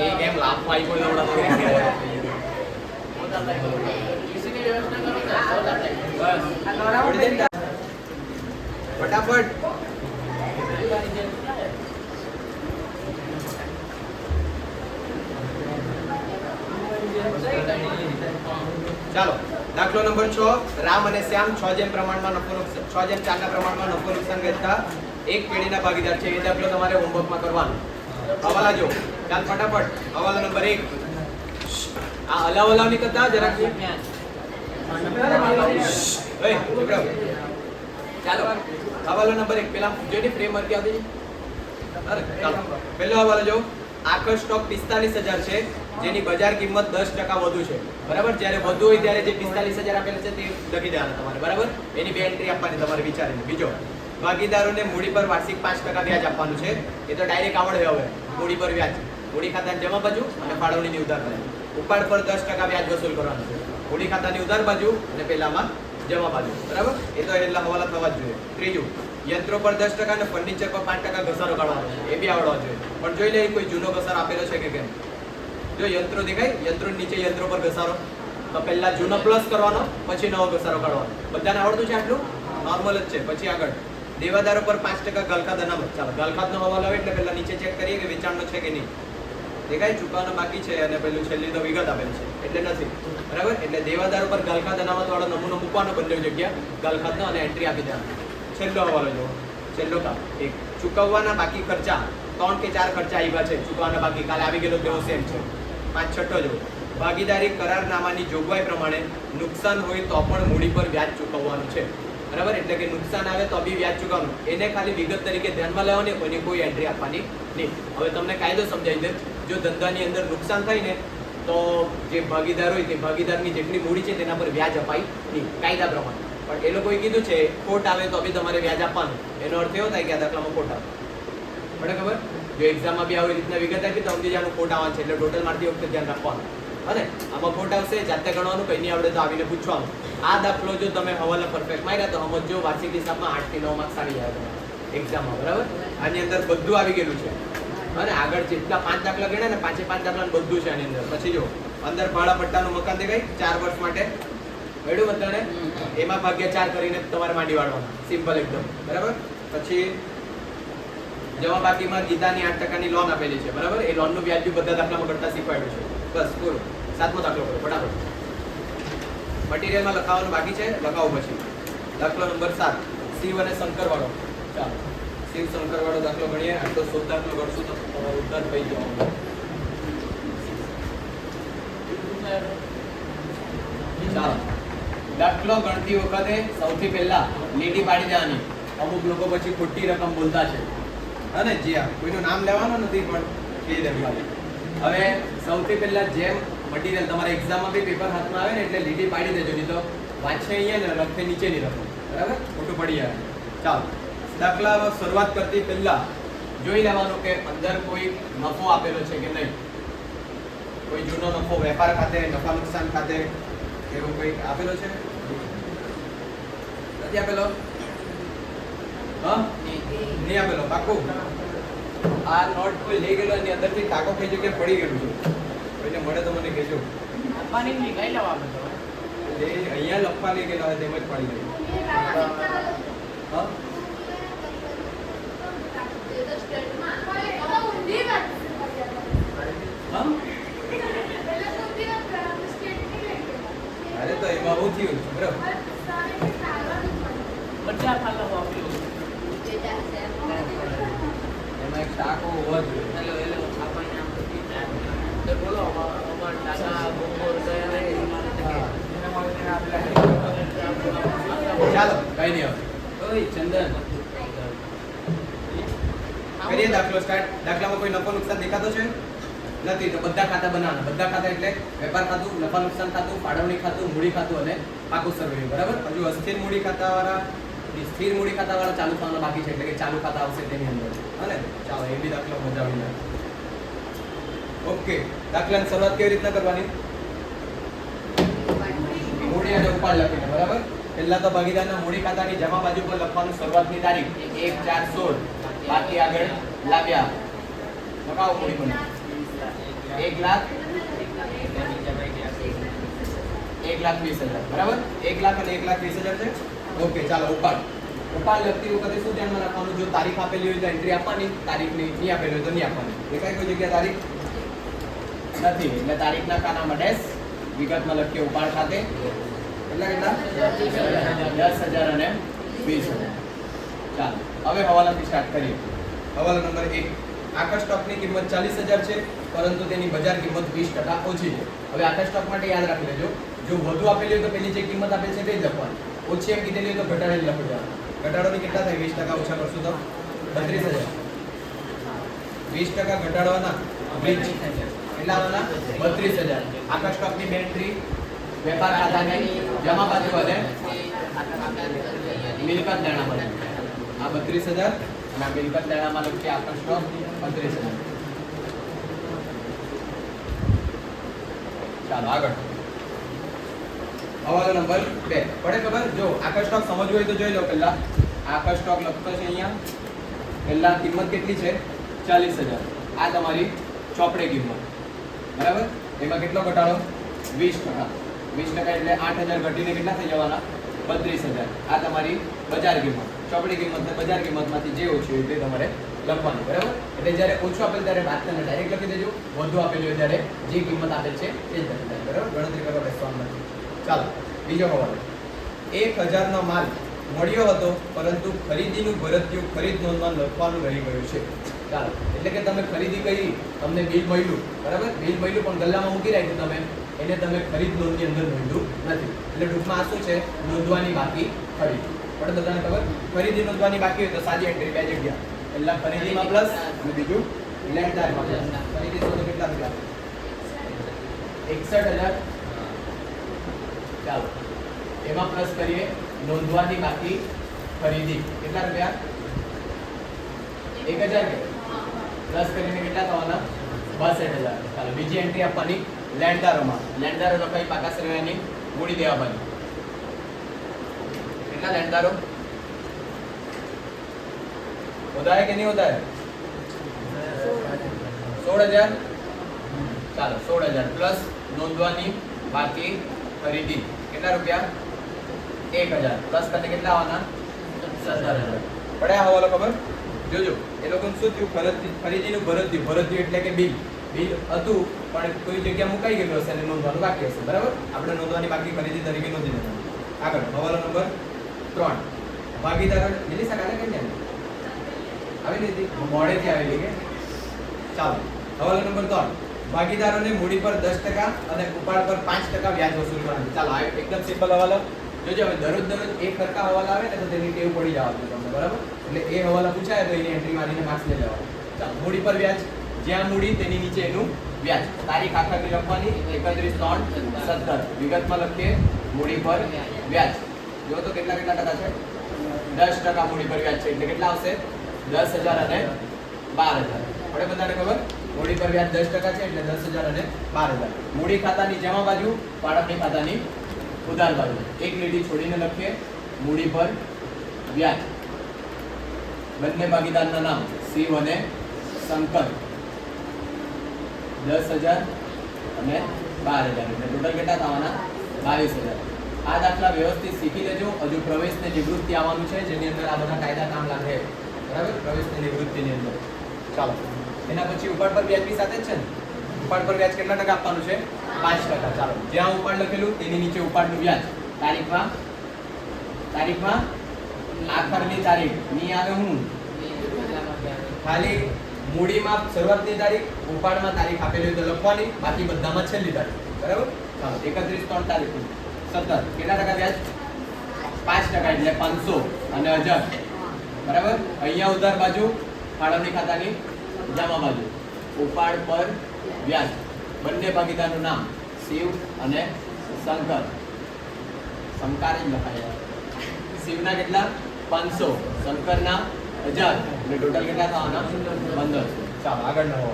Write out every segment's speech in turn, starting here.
एक एम लाभ पाई कोई एवढा थोडी फटाफट ચાલો દાખલો નંબર 6 રામ અને શ્યામ 6 જેમ પ્રમાણમાં નફો 6 જેમ 4 ના પ્રમાણમાં નફો નુકસાન વેચતા એક પેઢીના ભાગીદાર છે. એ દાખલો તમારે હોમવર્કમાં કરવાનો. હવાલા જો ચાલ ફટાફટ હવાલા નંબર 1 આ અલાવલાવ ની કરતા જરાક ચાલો હવાલો નંબર 1 પેલા જેની ફ્રેમ વર્ક આવતી અરે ચાલો પહેલો હવાલો જો આખર સ્ટોક 45000 છે જેની બજાર કિંમત 10% વધુ છે બરાબર. જ્યારે વધુ હોય ત્યારે જે 45000 આપેલા છે તે લખી દેવાના તમારે બરાબર. એની બે એન્ટ્રી આપવાની તમારે વિચારીને. બીજો ભાગીદારોને મૂડી પર વાર્ષિક 5% વ્યાજ આપવાનું છે. એ તો ડાયરેક્ટ આવડે હવે મૂડી પર વ્યાજ મૂડી ખાતાની જમા બાજુ અને ફાળવણીની ઉધાર બાજુ. ઉપાડ પર 10% વ્યાજ વસૂલ કરવાનું છે. મૂડી ખાતાની ઉધાર બાજુ અને પેલામાં જમા બાજુ બરાબર. એ તો એટલા હવાલા થવા જ જોઈએ. ત્રીજું યંત્રો પર 10% અને ફર્નિચર પર 5% ઘસારો કાઢવાનો છે. એ બી આવડવા જોઈએ. પણ જોઈ લે કોઈ જૂનો ઘસારો આપેલો છે કે કેમ. જો યંત્રો દેખાય યંત્રો નીચે યંત્રો પર ઘસારો તો પહેલા જૂનો પ્લસ કરવાનો પછી નવો ઘસારો કાઢવાનો. બધાને આવડતું છે આટલું નોર્મલ જ છે. પછી આગળ દેવાદારો પર 5% ગલખાત અનામત. ચાલો ગલખાતનો હવાલો આવે એટલે પહેલા નીચે ચેક કરીએ કે વેચાણનો છે કે નહીં. દેખાય ચૂકવવાનો બાકી છે અને પેલું છેલ્લી તો વિગત આપેલ છે એટલે નથી બરાબર. એટલે દેવાદારો પર ગલખાત અનામત વાળો નમૂનો મૂકવાનો બંને જગ્યા ગલખાતનો અને એન્ટ્રી આપી દેવાનો. છેલ્લો હવાલો જો છેલ્લો કામ એક ચૂકવવાના બાકી ખર્ચા 3 કે 4 ખર્ચા આવ્યા છે ચૂકવવાના બાકી કાલે આવી ગયેલો તેવો સેમ છે. 5 છઠ્ઠો જો ભાગીદારી કરારનામાની જોગવાઈ પ્રમાણે નુકસાન હોય તો પણ મૂડી પર વ્યાજ ચૂકવવાનું છે બરાબર. એટલે કે નુકસાન આવે તો બી વ્યાજ ચૂકવવાનું. એને ખાલી વિગત તરીકે ધ્યાનમાં લેવાની કોઈની કોઈ એન્ટ્રી આપવાની નહીં. હવે તમને કાયદો સમજાવી દે. જો ધંધાની અંદર નુકસાન થાય ને તો જે ભાગીદાર હોય તે ભાગીદારની જેટલી મૂડી છે તેના પર વ્યાજ અપાય નહીં કાયદા પ્રમાણે. પણ એ લોકોએ કીધું છે ખોટ આવે તો બી તમારે વ્યાજ આપવાનું. એનો અર્થ એવો થાય કે આ દાખલામાં ખોટ આવે પડે ખબર. જો એક્ઝામમાં બી આવી રીતના વિગત આપી તો સમજી જવાનું ખોટ આવવાનું છે. એટલે ટોટલ મારતી વખતે ધ્યાન રાખવાનું. અને આમાં ખોટ આવશે જાતે ગણવાનું કંઈ નહીં આવડે તો આવીને પૂછવાનું. આ દાખલો જો તમે હવાલા પરફેક્ટ માર્યા તો સમજો વાર્ષિક હિસાબમાં 8 થી 9 માર્ક્સ આવી જાય તમારે એક્ઝામમાં બરાબર. આની અંદર બધું આવી ગયેલું છે. અને આગળ જેટલા 5 દાખલા ગણ્યા ને 5 દાખલા બધું છે આની અંદર. પછી જો અંદર ભાડા પટ્ટાનું મકાન દેખાય 4 વર્ષ માટે મેળ્યું બધાને એમાં ભાગ્યા 4 કરીને તમારે માંડી વાળવાનું સિમ્પલ એકદમ બરાબર. પછી જમા બાકીમાં ગીતાની 8%ની લોન આપેલી છે બરાબર. એ લોનનું વ્યાજ બી બધા દાખલામાં કરતા શીખવાડ્યું છે. બસ પૂરું. 7મો દાખલો કરો ફટાફટ. મટીરિયલમાં લખાવવાનું બાકી છે લખાવો પછી. દાખલો નંબર 7 શિવ અને શંકર વાળો. ચાલો શિવ શંકર વાળો દાખલો ગણીએ. આટલો 16 દાખલો ગણશું તો તમારો ઉદ્ધાર થઈ જવાનો. ચાલો દાખલો ગણતી વખતે સૌથી પહેલા લીટી પાડી દેવાની. અમુક લોકો પછી ખોટી રકમ બોલતા છે અને જી હા કોઈનું નામ લેવાનું નથી પણ કહી દેવાનું. હવે સૌથી પહેલા જેમ મટીરિયલ તમારા એક્ઝામમાં બી પેપર હાથમાં આવે ને એટલે લીટી પાડી દેજો. નહીં તો વાંચે અહીંયા ને લખે નીચેની રકમ બરાબર ખોટું પડી જાય. ચાલો દાખલા શરૂઆત કરતી પહેલા જોઈ લેવાનું કે અંદર કોઈ નફો આપેલો છે કે નહીં. કોઈ જૂનો નફો વેપાર ખાતે નફા નુકસાન ખાતે એવો કોઈ આપેલો છે નથી આપેલો. નહીં આપેલો પાકું. આ નોટ કોઈ લઈ ગયેલો એની અંદરથી ટાકો કઈ જગ્યાએ પડી ગયેલું છે. કોઈને મળે તો મને કહેજો. અહીંયા લખવા લઈ ગયેલા હોય તેમ જ પડી ગયું. અરે તો એમાં બહુ થયું બરાબર. એમાં એક ટાકો હોવો જોઈએ. ચાલો કઈ નહીં હવે ચંદન કરીએ દાખલો સ્ટાર્ટ. દાખલામાં કોઈ નફો નુકસાન દેખાતો છે નથી તો બધા ખાતા બનાવવાના. બધા ખાતા એટલે વેપાર ખાતું નફા નુકસાન ખાતું ફાળવણી ખાતું મૂડી ખાતું અને પાકું સર્વે બરાબર. હજુ અસ્થિર મૂડી ખાતા વાળા સ્થિર મૂડી ખાતા વાળા ચાલુ થવાના બાકી છે એટલે કે ચાલુ ખાતા આવશે તેની અંદર. અને ચાલો એ બી દાખલો મજાવી નાખો. ઓકે દાખલાની શરૂઆત કેવી રીતના કરવાની. મૂડી અને ઉપાડ લખીને બરાબર. પહેલા તો ભાગીદારના મૂડી ખાતાની જમા બાજુ પર લખવાનું શરૂઆતની તારીખ 1/4/16 બાકી આગળ લાવ્યા લખાવો મૂડી બને 1,20,000 બરાબર 1,00,000 અને 1,20,000 છે. ઓકે ચાલો ઉપાડ લખતી વખતે શું ધ્યાનમાં રાખવાનું, જો તારીખ આપેલી હોય તો એન્ટ્રી આપવાની, તારીખ નહીં આપેલી હોય તો નહીં આપવાની. દેખાય કોઈ જગ્યા તારીખ નથી એટલે તારીખના ખાનામાં ડેશ, વિગતમાં લખીએ ઉપાડ ખાતે કેટલા 10,000 અને 20,000. ચાલો હવે હવાલાથી સ્ટાર્ટ કરીએ. હવાલા નંબર 1. આખા સ્ટોકની કિંમત 40,000 છે પરંતુ તેની બજાર કિંમત 20% ઓછી છે. હવે આખા સ્ટોક માટે યાદ રાખી લેજો, જો વધુ આપેલી હોય તો પેલી જે કિંમત આપેલી છે તે જ લખવાની, ઓછી એમ કીધેલી હોય તો ઘટાડેલી લખી દેવાની. ઘટાડોની કેટલા થાય? 20% ઓછા કરશું તો 32,000. 20% ઘટાડવાના 20 કેટલા આવવાના? 32,000. આખા સ્ટોકની બે એન્ટ્રી વેપાર ખાતાની જમા બાજુ વધે, મિલકત લેણા મળે. આ 32,000 અને આ મિલકત લેણામાં લખીએ આખા સ્ટોક 32,000. ચાલો આગળ હવાલો નંબર 2. પડે ખબર? જો આખા સ્ટોક સમજવું હોય તો જોઈ લો. પહેલા આખા સ્ટોક લખતો છે અહીંયા. પહેલા કિંમત કેટલી છે? 40,000. આ તમારી ચોપડે કિંમત બરાબર. એમાં કેટલો ઘટાડો? 20%. 20% એટલે 8,000 ઘટીને કેટલા થઈ જવાના? 32,000. આ તમારી બજાર કિંમત. ચોપડી કિંમત ને બજાર કિંમતમાંથી જે ઓછી હોય તે તમારે લખવાનું બરાબર. એટલે જ્યારે ઓછું આપેલ ત્યારે બાદ કરીને ડાયરેક્ટ લખી દેજો, વધુ આપેલું હોય ત્યારે જે કિંમત આપેલ છે તે જ લખી દેજો બરાબર. ગણતરી કરવા બેસવાનું નથી. ચાલો બીજો હવાલો. 1,000 નો માલ મળ્યો હતો પરંતુ ખરીદીનું ભરતીયું ખરીદ નોંધમાં લખવાનું રહી ગયું છે. ચાલો એટલે કે તમે ખરીદી કરી, તમને બિલ મળ્યું બરાબર, બિલ મળ્યું પણ ગલ્લામાં મૂકી રાખ્યું તમે, એને તમે ખરીદ નોંધની અંદર નોંધ્યું નથી. એટલે ટૂંકમાં આ શું છે? નોંધવાની બાકી ખરીદી. પણ બધાને ખબર, ખરીદી નોંધવાની બાકી હોય તો સાદી એન્ટ્રી બે જગ્યા, પહેલા ખરીદીમાં પ્લસ અને બીજું લેણદારમાં પ્લસ. ખરીદી શોધો કેટલા થયા? 61,000. ચાલો એમાં પ્લસ કરીએ નોંધવાની બાકી ખરીદી કેટલા રૂપિયા? 1,000 પ્લસ કરીને કેટલા થવાના? 62,000. ચાલો બીજી એન્ટ્રી આપવાની લેણદારોમાં. લેણદારો લખાઈ પાકા શ્રેણીની મૂડી દેવા બાજુ. કેટલા લેણદારો? होता है कि नहीं होता है? 16,000. ચાલો 16,000 પ્લસ નોંધવાની બાકી ખરીદી કેટલા રૂપિયા? 1,000 પ્લસ કરીને કેટલા આવવાના? 17,000. પડે આ હવાલો ખબર? જોજો એ લોકોને શું થયું? ખરીદીનું ભરતીયું એટલે કે બિલ હતું પણ કોઈ જગ્યા મુકાઈ ગયેલું હશે અને નોંધવાનું બાકી હશે બરાબર. આપણે નોંધવાની બાકી ખરીદી તરીકે નોંધી દેવાનું. આગળ હવાલો નંબર 3. ભાગીદારો મિલી શકાય કે નહીં આવી નથી મોડેથી આવેલી કે. ચાલો હવાલો નંબર 3. ભાગીદારોને મૂડી પર 10% અને ઉપાડ પર 5% વ્યાજ વસૂલ કરવાનું. ચાલો આ એકદમ સિમ્પલ હવાલો. જોજો હવે દરરોજ એક સરખા હવાલા આવે ને તો તેની ટેવ પડી જવાનું તમને બરાબર. એટલે એ હવાલા પૂછાય તો એની એન્ટ્રી મારીને માર્ક્સ લઈ લેવાનું. ચાલો મૂડી પર વ્યાજ, જ્યાં મૂડી તેની નીચે એનું વ્યાજ. તારીખ આખરી લખવાની 31/3/17. વિગતમાં લખીએ મૂડી પર વ્યાજ. જો તો કેટલા ટકા છે? 10% મૂડી પર વ્યાજ છે એટલે કેટલા આવશે? 10,000 અને 12,000. આપણે બધાને ખબર મૂડી પર વ્યાજ 10% છે એટલે 10,000 અને 12,000. મૂડી ખાતાની જમા બાજુ, ફાળવણી ખાતાની ઉધાર બાજુ. એક લીટી છોડીને લખીએ મૂડી પર વ્યાજ. બંને ભાગીદારના નામ શિવ અને શંકર. 10,000 અને 12,000 એટલે ટોટલ કેટલા થવાના? 22,000. આ દાખલા વ્યવસ્થિત શીખી લેજો. હજુ પ્રવેશ ને નિવૃત્તિ આવવાનું છે જેની અંદર આ બધા કાયદા કામ લાગે બરાબર. પ્રવેશ ને નિવૃત્તિની અંદર. ચાલો એના પછી ઉપાડ પર વ્યાજ બી સાથે જ છે ને. ઉપાડ પર વ્યાજ કેટલા ટકા આપવાનું છે? 5%. ચાલો જ્યાં ઉપાડ લખેલું તેની નીચે ઉપાડનું વ્યાજ. તારીખમાં આખરની તારીખ ની આવે હું ખાલી મૂડીમાં શરૂઆતની તારીખ, ઉપાડમાં તારીખ આપેલી હોય તો લખવાની, બાકી બધામાં છેલ્લી તારીખ બરાબર. ચાલો 31/3/17. કેટલા ટકા વ્યાજ? 5% એટલે 500 અને 1000 બરાબર. અહીંયા ઉધાર બાજુ, ફાળવણી ખાતાની જમા બાજુ. ઉપાડ પર વ્યાજ. બંને ભાગીદારનું નામ શિવ અને શંકર. શંકર જ લખાય. શિવના કેટલા? 500, શંકરના 1000 એટલે ટોટલ કેટલા થવાના? 1500. ચાલો આગળ નવો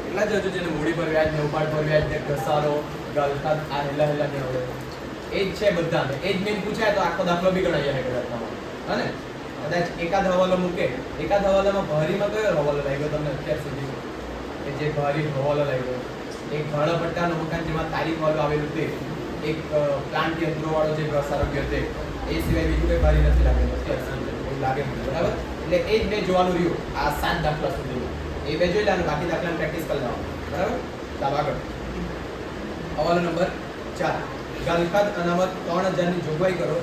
કેટલા જજો છે ને મૂડી પર વ્યાજ ને ઉપાડ પર વ્યાજ ને ઘસારો ગલખાત આ હેલા હેલા ને હવે એ જ છે બધાને. એ જ મેં પૂછાય તો આખો દાખલો બી ગણાય જાય કદાચ તમારો. અને કદાચ એકાદ હવાલો મૂકે, એકાદ હવાલામાં ભરીમાં કયો હવાલો લાગ્યો તમને અત્યાર સુધી? કે જે ભારી હવાલો લાગ્યો, એક ભાડા પટ્ટાનું મકાન જેમાં તારીખ વાળું આવેલું તે, એક પ્લાન્ટ યંત્રો વાળો જે ઘસારો ગયો તે, એ સિવાય બીજું કંઈ ભારી નથી લાગેલું, એવું લાગે બરાબર. એટલે એ જ મેં જોવાનું રહ્યું આ 7 દાખલા સુધી, એ બે જોઈ લેવાનું, બાકી દાખલાની પ્રેક્ટિસ કરી લેવાનું બરાબર. ચાલો આગળ. હવાલો નંબર 4, ગલખાત અનામત 3000 ની જોગવાઈ કરો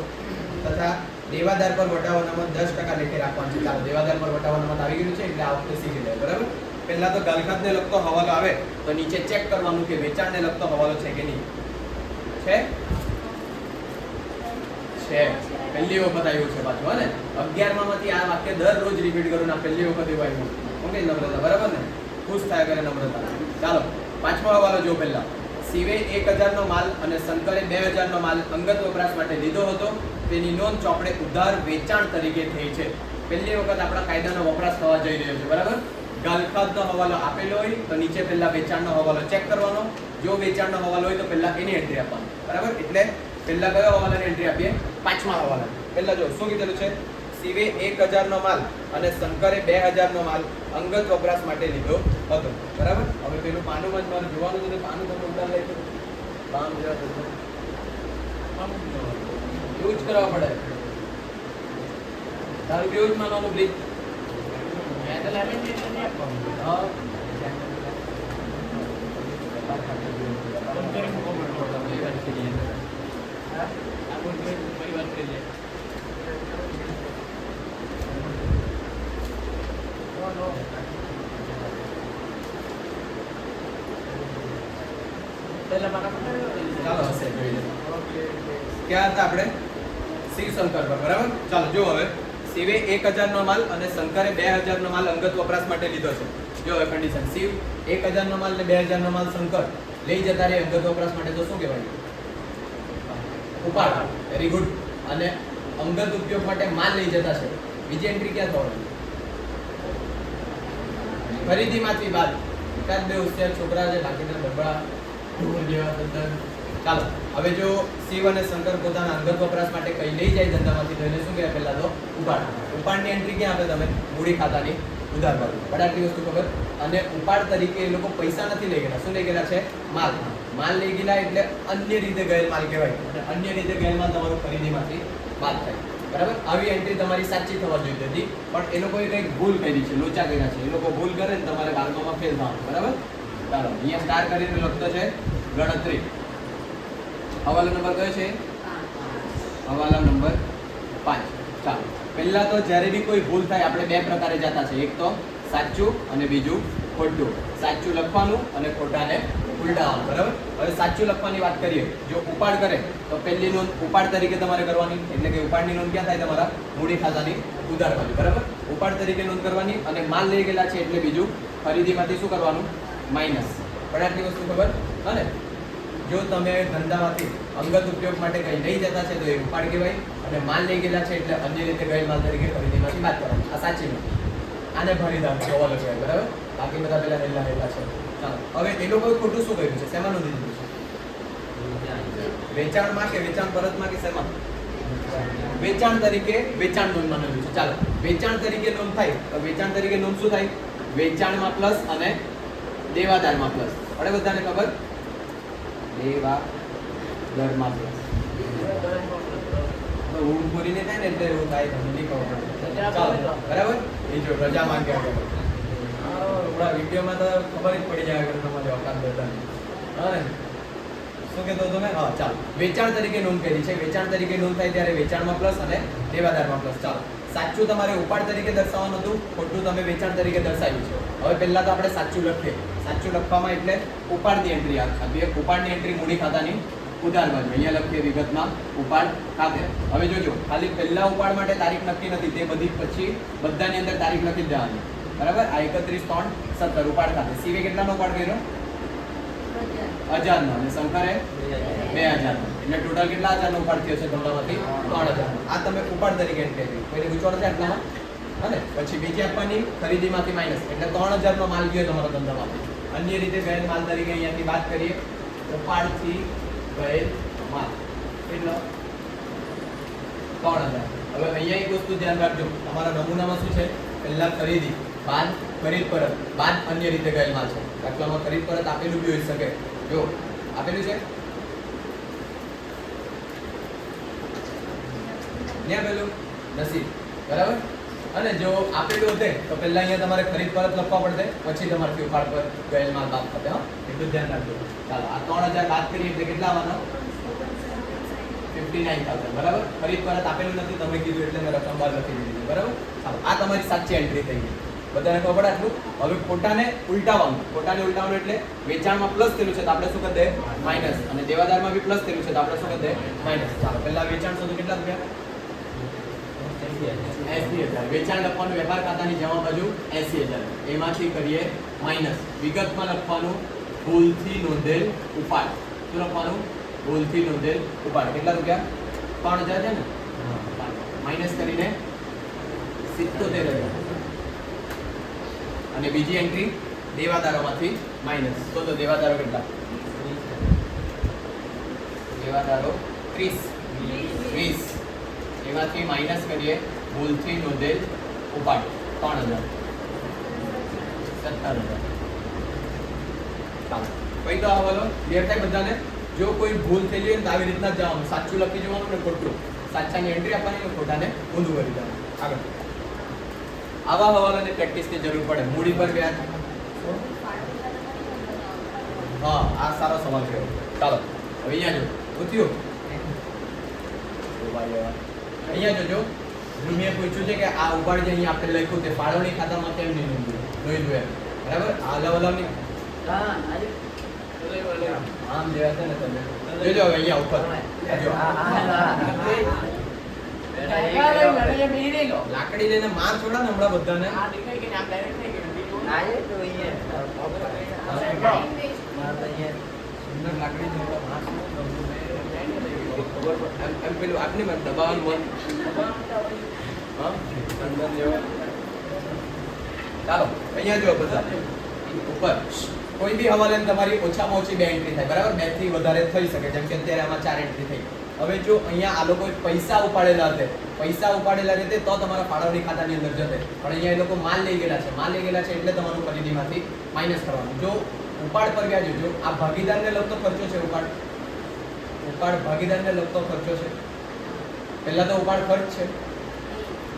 તથા દેવાદાર પર વટાવ અનામત 10% લેખે રાખવાનું છે. ચાલો દેવાદાર પર વટાવ અનામત આવી ગયું છે એટલે આ વખતે શીખી લે બરાબર. પહેલા તો ગલખાતને લગતો હવાલો આવે તો નીચે ચેક કરવાનું કે વેચાણને લગતો હવાલો છે કે નહીં. છે પહેલી વખત આવ્યું છે પાછું, હે ને 11 માંથી આ વાક્ય દરરોજ રિપીટ કરું ને પહેલી વખત એવું આવ્યું. ઓકે નમ્રતા બરાબર ને, ખુશ થયા કરે નમ્રતા. ચાલો પાંચમો હવાલો જો. પહેલા શિવે 1000 નો માલ અને શંકરે 2000 નો માલ અંગત વપરાશ માટે લીધો હતો, તેની નોંધ ચોપડે ઉધાર વેચાણ તરીકે થઈ છે. પહેલી વખત આપણા કાયદાનો વપરાશ થવા જઈ રહ્યો છે બરાબર. ગલખાતનો હવાલો આપેલો હોય તો નીચે પહેલા વેચાણનો હવાલો ચેક કરવાનો, જો વેચાણનો હવાલો હોય તો પહેલા એની એન્ટ્રી આપવાની બરાબર. એટલે પહેલા કયો હવાલાની એન્ટ્રી આપીએ? પાંચમા હવાલા. પહેલા જો શું કીધેલું છે? શિવે 1000 નો માલ અને શંકરે 2000 નો માલ અંગત વપરાશ માટે લીધો હતો બરાબર. હવે પેલું પાનું માં મારે જોવાનું છે, પાનું તમે ઉડાન લઈ તો પાન જેવા એવું જ કરવા પડે. તારું કેવું જ માનવાનું પ્લીઝ? હા ચાલો હશે જોઈ લે. ક્યાં હતા આપણે? શિવ શંકર પર બરાબર. ચાલો જો હવે શિવે 1000 નો માલ અને શંકરે 2000 નો માલ અંગત વપરાશ માટે લીધો છે. જો હવે કન્ડિશન, શિવ 1000 નો માલ ને 2000 નો માલ શંકર લઈ જતા રહે અંગત વપરાશ માટે, તો શું કહેવાય? ઉપાડ. Very good. અને અંગત ઉપયોગ માટે માલ લઈ જતા છે, બીજી એન્ટ્રી ક્યાં થવાની? ખરીદીમાંથી બાદ. એકાદ બે હોશિયાર છોકરા છે, બાકીના ડબડા ઢોર જેવા તદ્દન. ચાલો હવે જો શિવ અને શંકર પોતાના અંગત વપરાશ માટે કઈ લઈ જાય ધંધામાંથી તો એને શું કહેવાય? પહેલા તો ઉપાડ. ઉપાડની એન્ટ્રી ક્યાં આપે તમે? મૂડી ખાતાની ઉધાર બાજુ. પણ આટલી વસ્તુ ખબર. અને ઉપાડ તરીકે એ લોકો પૈસા નથી લઈ ગયેલા, શું લઈ ગયેલા છે? માલ. માલ લઈ ગયેલા એટલે અન્ય રીતે ગયેલ માલ કહેવાય. અને અન્ય રીતે ગયેલ માલ તમારો ખરીદીમાંથી બાદ થાય બરાબર. આવી એન્ટ્રી તમારી સાચી થવા જોઈએ હતી, પણ એ લોકોએ કંઈક ભૂલ કરી છે, લોચા કર્યા છે. એ લોકો ભૂલ કરે ને તમારે બાળકોમાં ફેલ થવાનું બરાબર. ચાલો અહીંયા સ્ટાર કરીને લખતો છે ગણતરી. હવાલો નંબર કયો છે? હવાલો નંબર 5. ચાલો પહેલા તો જ્યારે બી કોઈ ભૂલ થાય આપણે બે પ્રકારે જતા છે, એક તો સાચું અને બીજું ખોટું. સાચું લખવાનું અને ખોટાને ઉલટાવવાનું બરાબર. હવે સાચું લખવાની વાત કરીએ, જો ઉપાડ કરે તો પહેલી નોંધ ઉપાડ તરીકે તમારે કરવાની, એટલે કે ઉપાડની નોંધ ક્યાં થાય? તમારા મૂડી ખાતાની ઉધાર બાજુ બરાબર. ઉપાડ તરીકે નોંધ કરવાની અને માલ લઈ ગયેલા છે એટલે બીજું ખરીદીમાંથી શું કરવાનું? માઇનસ. પણ આટલી વસ્તુ ખબર અને જો તમે ધંધામાંથી અંગત ઉપયોગ માટે કંઈ લઈ જતા છે તો એ ઉપાડ કહેવાય, અને માલ લઈ ગયેલા છે એટલે અન્ય રીતે ગયેલ માલ તરીકે ખરીદીમાંથી બાદ કરવાનું. આ સાચી નથી. આને ભરી દાવ હવાલો કહેવાય બરાબર. બાકી બધા પેલા રહેલા છે. ચાલો હવે એ લોકોએ ખોટું શું કર્યું છે? શેમાં નોંધી દીધું છે? વેચાણમાં કે વેચાણ પરતમાં કે શેમાં? વેચાણ તરીકે વેચાણ નોંધમાં નોંધ્યું છે. ચાલો વેચાણ તરીકે નોંધ થાય તો વેચાણ તરીકે નોંધ શું થાય? વેચાણમાં પ્લસ અને દેવાદારમાં પ્લસ. આપણે બધાને ખબર, દેવાદારમાં પ્લસ. ઊંઘ પૂરી નહીં થાય ને એટલે એવું થાય, તમને નહીં ખબર પડે. ચાલો બરાબર. એ જો રજા માંગ્યા કરે આપણા વિડીયોમાં તો ખબર જ પડી જાય કે તમારે ઓકાત બધાની. હા ને શું કહેતો હતો મેં? હા ચાલો વેચાણ તરીકે નોંધ કરી છે. વેચાણ તરીકે નોંધ થાય ત્યારે વેચાણમાં પ્લસ અને દેવાદારમાં પ્લસ. ચાલો સાચું તમારે ઉપાડ તરીકે દર્શાવવાનું હતું, ખોટું તમે વેચાણ તરીકે દર્શાવ્યું છે. હવે પહેલા તો આપણે સાચું લખીએ. સાચું લખવામાં એટલે ઉપાડની એન્ટ્રી આપીએ. ઉપાડની એન્ટ્રી મૂડી ખાતાની ઉધાર બાજુ. અહીંયા લખીએ વિગતમાં ઉપાડ ખાતે. હવે જોજો ખાલી પહેલા ઉપાડ માટે તારીખ નક્કી નથી, તે બધી પછી બધાની અંદર તારીખ લખી જ દેવાની બરાબર. આ 31/3/17 ઉપાડ ખાતે. શિવે કેટલાનો ઉપાડ કર્યો? 1000 નો. અને શંકરે 2000 નો. એટલે ટોટલ કેટલા 1000 નો ઉપાડ થયો છે ધંધામાંથી? 3000 નો. આ તમે ઉપાડ તરીકે એન્ટ્રી કરી. કોઈને ગુચવાડ છે આટલામાં? અને પછી બીજી આપવાની ખરીદીમાંથી માઇનસ, એટલે 3000 નો માલ ગયો તમારો ધંધામાંથી. અન્ય રીતે ગયેલ માલ તરીકે અહીંયાથી વાત કરીએ. ઉપાડથી ગયેલ માલ કેટલો? 3000. હવે અહીંયા એક વસ્તુ ધ્યાન રાખજો, તમારા નમૂનામાં શું છે? પહેલા ખરીદી બાદ ખરીદ પરત બાદ અન્ય રીતે ગયેલ માલ છે. દાખલામાં ખરીદ પરત આપેલું બી હોઈ શકે. જો આપેલું છે ને આપેલું નથી, બરાબર. અને જો આપેલું હશે તો પહેલા અહીંયા તમારે ખરીદ પરત લખવા પડશે, પછી તમારે ઉપાડ પર ગયેલ માલ બાદ થશે. હા, એટલું ધ્યાન રાખજો. ચાલો આ 3000 બાદ કરીએ એટલે કેટલા આવવાના? 59,000, બરાબર. ખરીદ પરત આપેલું નથી, તમે કીધું એટલે મેં રકમ બહાર લખી દીધી, બરાબર. ચાલો આ તમારી સાચી એન્ટ્રી થઈ ગઈ. બધાને ખબર પડે આટલું? હવે ખોટાને ઉલટાવવાનું. ખોટાને ઉલટાવવાનું એટલે વેચાણમાં પ્લસ થયેલું છે તો આપણે શું કરી દે? માઈનસ. અને દેવાદારમાં બી પ્લસ થયેલું છે તો આપણે શું કરી દે? માઈનસ. ચાલો પહેલા વેચાણ શોધો. કેટલા રૂપિયા? 80,000. વેચાણ લખવાનું વેપાર ખાતાની જમા બાજુ 80,000. એમાંથી કરીએ માઈનસ. વિગતમાં લખવાનું ભૂલથી નોંધેલ ઉપાડ. શું લખવાનું? ભૂલથી નોંધેલ ઉપાડ. કેટલા રૂપિયા? 3,000 છે ને? માઈનસ કરીને 77,000. અને બીજી એન્ટ્રી દેવાદારોમાંથી માઈનસ. તો દેવાદારો કેટલા? દેવાદારો 30. એમાંથી માઈનસ કરીએ ભૂલથી નોંધેલ ઉપાડ 3,000. 17,000. ચાલો કઈ તો હવાલો ક્લિયર થાય બધાને? જો કોઈ ભૂલ થઈ હોય ને તો આવી રીતના જવાનું, સાચું લખી જવાનું ને ખોટું, સાચાની એન્ટ્રી આપવાની ને ખોટાને ઊંધું કરી દેવાનું. આગળ આવા હવાલાની પ્રેક્ટિસની જરૂર પડે. મૂડી પર વ્યાજ. હા, આ સારો સવાલ છે. ચાલો હવે અહીંયા જો પૂછ્યું, અહીંયા જોજો. મેં પૂછ્યું છે કે આ ઉપાડ જે અહીંયા આપણે લખ્યું તે ફાળવણી ખાતામાં કેમ નહીં નોંધ્યું એમ, બરાબર. આ હવાલાની આમ જેવા છે ને તમે જોજો હવે અહીંયા ઉપર લાકડી લઈને માર છોડા ને હમણાં બધાને. પેલું આપની દબાવવાનું મન. ચાલો અહીંયા જો બધા ઉપર કોઈ બી હવાલે તમારી ઓછામાં ઓછી 2 એન્ટ્રી થાય, બરાબર. 2 થી વધારે થઈ શકે, જેમ કે અત્યારે આમાં 4 એન્ટ્રી થઈ. હવે જો અહીંયા આ લોકો પૈસા ઉપાડેલા હશે, પૈસા ઉપાડેલા રીતે તો તમારા ફાળવણી ખાતાની અંદર જશે. પણ અહીંયા એ લોકો માલ લઈ ગયેલા છે, માલ લઈ ગયેલા છે એટલે તમારું ખરીદીમાંથી માઈનસ કરવાનું. જો ઉપાડ પર વ્યાજ, જો આ ભાગીદારને લગતો ખર્ચો છે. ઉપાડ ભાગીદારને લગતો ખર્ચો છે. પહેલા તો ઉપાડ ખર્ચ છે